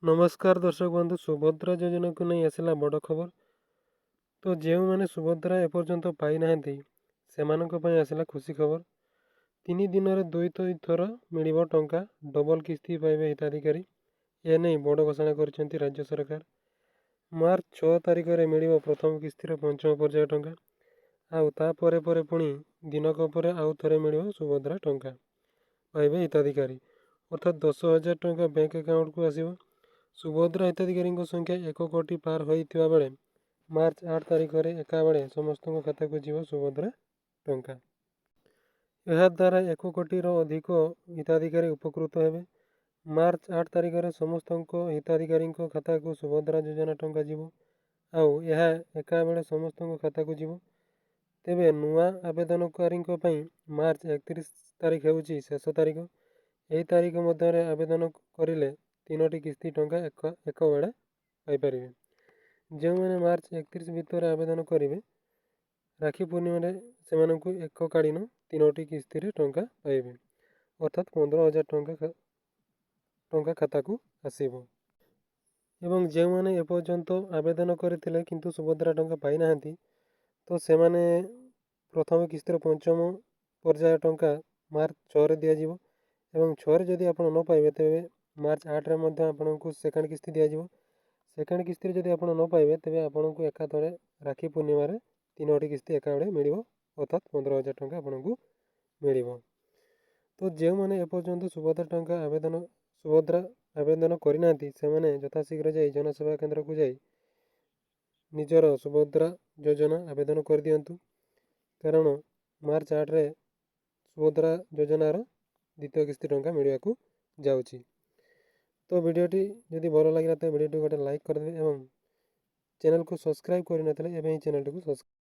नमस्कार दर्शक बंधु सुभद्रा योजना को नहीं आसला बड़ खबर। तो जो मैंने सुभद्रा एपर्यंत पाई ना से आसला खुशी खबर। 3 दिन में 2 थर मिल टंका डबल किस्ती पाइबे हिताधिकारी। ए नहीं बड़ घोषणा कर राज्य सरकार। मार्च 6 तारिख में मिल प्रथम किस्तिर पंचम पर्याय टंका आउे पुणी दिनक पर आउ थे मिल सुभद्रा टंका पाइबे हिताधिकारी अर्थात 10,000 टंका बैंक अकाउंट को आसव। सुभद्रा हिताधिकारी संख्या 1 कोटी पार होता बेले मार्च 8 तारिख में एका बेले समस्त खाता को जीव सुभद्रा टंका। यह द्वारा 1 कोटी अधिक हिताधिकारी उपकृत हेबे। मार्च 8 तारिख में समस्त हिताधिकारी खाता को सुभद्रा योजना टंका जीव आउ यह एका बेले समस्त खाता को जीव। तेबे नुआ आवेदनकारी मार्च 31 तारिख होउची शेष तारिख। यही तारिख मध्य आवेदन करें 3टी किस्ती टंका एक बेले पाइपर। जो मैंने मार्च 31 भितर आवेदन करेंगे राखी पूर्णिमा से एक कालीन 3टी किस्ती टंका पाइबे अर्थात 15,000 टंका खाता को आसव। एवं जो मैंने एपर्यंत आवेदन करते किंतु सुभद्रा टंका पाई ना तो से माने प्रथम किस्तिर पंचम पर्याय टंका मार्च 6 दिज्व एवं 6 जदि आप न पाइबे तेरे मार्च 8 रे मध्य आपको सेकेंड किस्ती दिज्व। सेकेंड किस्ती जदि आप न पाइबे तेरे आपको एका थरे राखी पूर्णिमा 3टी किस्ती एका बेले मिल अर्थात 15,000 टंका आपको मिल। तो जो मैंने एपर्यंत सुभद्रा आवेदन करना से यथाशीघ्र जा जनसेवा केन्द्र को जाई निजर सुभद्रा योजना आवेदन कर दिंतु कारण मार्च 8 रे सुभद्रा योजनार द्वितीय किस्ती टंका मिलवा को जाउची। तो वीडियोटी जदि भल लगे तो वीडियो गोटे लाइक करदे एवं चैनल को सब्सक्राइब करना चैनल को सब्सक्राइब